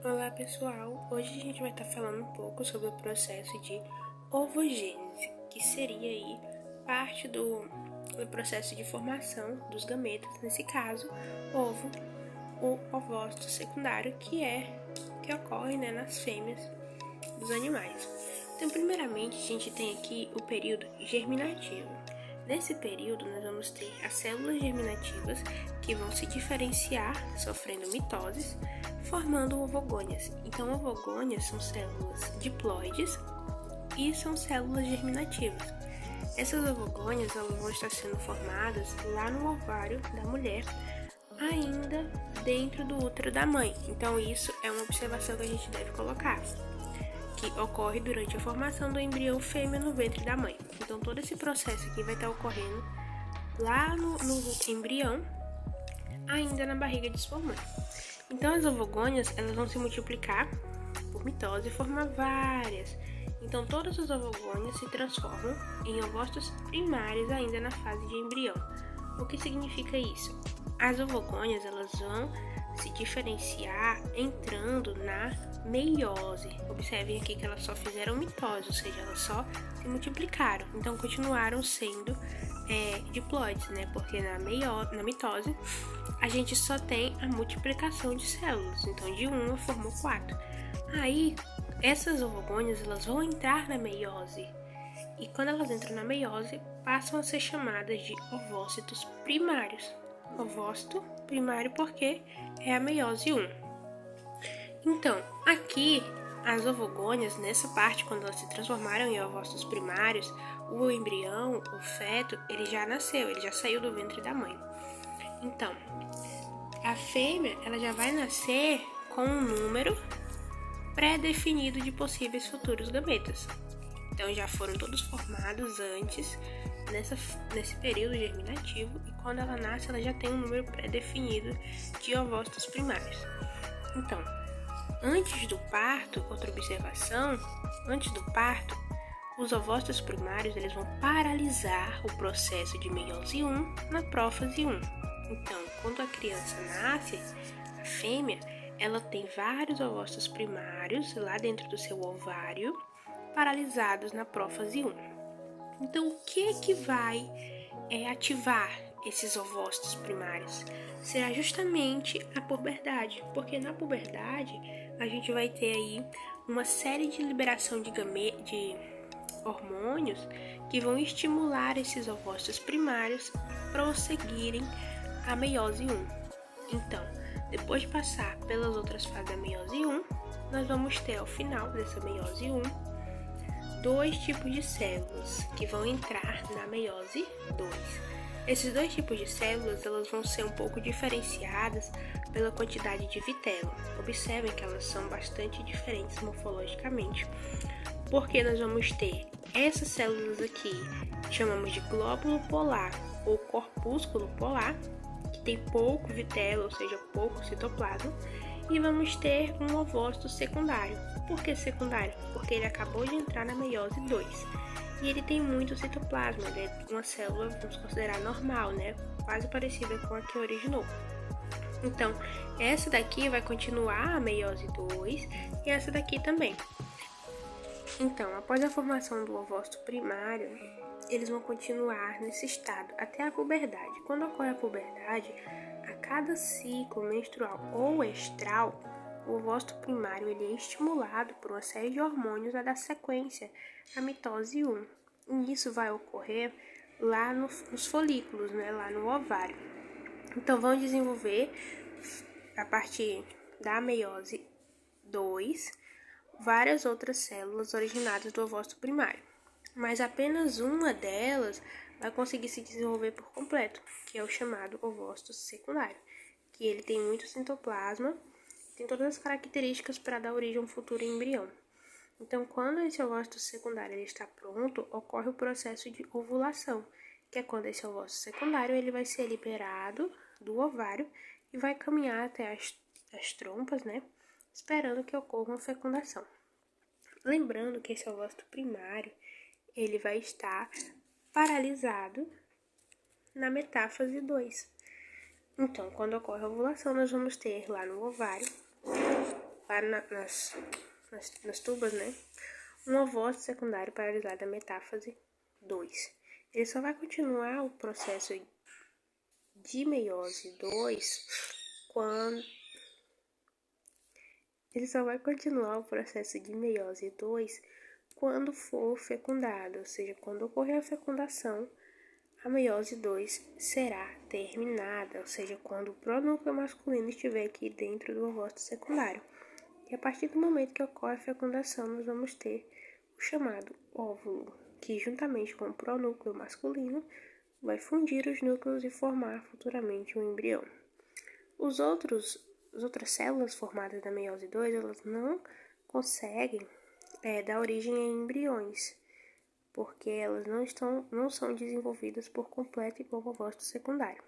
Olá pessoal, hoje a gente vai estar falando um pouco sobre o processo de ovogênese, que seria aí parte do processo de formação dos gametas, nesse caso, ovo, o ovócito secundário, que ocorre nas fêmeas dos animais. Então, primeiramente, a gente tem aqui o período germinativo. Nesse período, nós vamos ter as células germinativas que vão se diferenciar, sofrendo mitoses, formando ovogônias. Então, ovogônias são células diploides e são células germinativas. Essas ovogônias elas vão estar sendo formadas lá no ovário da mulher, ainda dentro do útero da mãe. Então, isso é uma observação que a gente deve colocar, que ocorre durante a formação do embrião fêmea no ventre da mãe. Então, todo esse processo aqui vai estar ocorrendo lá no embrião, ainda na barriga de sua mãe. Então, as ovogônias elas vão se multiplicar por mitose e formar várias. Então, todas as ovogônias se transformam em ovócitos primários ainda na fase de embrião. O que significa isso? As ovogônias elas vão se diferenciar entrando na meiose. Observem aqui que elas só fizeram mitose, ou seja, elas só se multiplicaram. Então, continuaram sendo diploides, Porque na mitose a gente só tem a multiplicação de células. Então, de uma formou 4. Aí, essas ovogônias elas vão entrar na meiose. E quando elas entram na meiose, passam a ser chamadas de ovócitos primários. Ovócito primário porque é a meiose 1. Então, aqui, as ovogônias, nessa parte, quando elas se transformaram em ovócitos primários, o embrião, o feto, ele já nasceu, ele já saiu do ventre da mãe. Então, a fêmea, ela já vai nascer com um número pré-definido de possíveis futuros gametas. Então, já foram todos formados antes, nesse período germinativo, e quando ela nasce, ela já tem um número pré-definido de ovócitos primários. Então, antes do parto, outra observação, antes do parto, os ovócitos primários eles vão paralisar o processo de meiose 1 na prófase 1. Então, quando a criança nasce, a fêmea, ela tem vários ovócitos primários lá dentro do seu ovário, paralisados na prófase 1. Então, o que vai ativar esses ovócitos primários? Será justamente a puberdade, porque na puberdade a gente vai ter aí uma série de liberação de hormônios que vão estimular esses ovócitos primários a prosseguirem a meiose 1. Então, depois de passar pelas outras fases da meiose 1, nós vamos ter ao final dessa meiose 1 dois tipos de células que vão entrar na meiose 2. Esses dois tipos de células elas vão ser um pouco diferenciadas pela quantidade de vitelo. Observem que elas são bastante diferentes morfologicamente, porque nós vamos ter essas células aqui, que chamamos de glóbulo polar ou corpúsculo polar, que tem pouco vitelo, ou seja, pouco citoplasma, e vamos ter um ovócito secundário. Por que secundário? Porque ele acabou de entrar na meiose 2 e ele tem muito citoplasma, ele é uma célula, vamos considerar normal, quase parecida com a que originou. Então, essa daqui vai continuar a meiose 2 e essa daqui também. Então, após a formação do ovócito primário, eles vão continuar nesse estado até a puberdade. Quando ocorre a puberdade, a cada ciclo menstrual ou estral, o ovócito primário ele é estimulado por uma série de hormônios a dar sequência à mitose 1. E isso vai ocorrer lá nos folículos, lá no ovário. Então, vão desenvolver, a partir da meiose 2, várias outras células originadas do ovócito primário. Mas apenas uma delas vai conseguir se desenvolver por completo, que é o chamado ovócito secundário, que ele tem muito citoplasma, tem todas as características para dar origem a um futuro embrião. Então, quando esse ovócito secundário ele está pronto, ocorre o processo de ovulação, que é quando esse ovócito secundário ele vai ser liberado do ovário e vai caminhar até as trompas, esperando que ocorra uma fecundação. Lembrando que esse ovócito primário ele vai estar paralisado na metáfase 2. Então, quando ocorre a ovulação, nós vamos ter lá no ovário lá nas tubas, né? Um ovócito secundário paralisado da metáfase 2. Ele só vai continuar o processo de meiose 2 quando for fecundado, ou seja, quando ocorrer a fecundação, a meiose 2 será terminada, ou seja, quando o pronúcleo masculino estiver aqui dentro do ovócito secundário. E a partir do momento que ocorre a fecundação, nós vamos ter o chamado óvulo, que juntamente com o pronúcleo masculino vai fundir os núcleos e formar futuramente um embrião. As outras células formadas da meiose 2, elas não conseguem dar origem a embriões, porque elas não são desenvolvidas por completo igual ao ovócito secundário.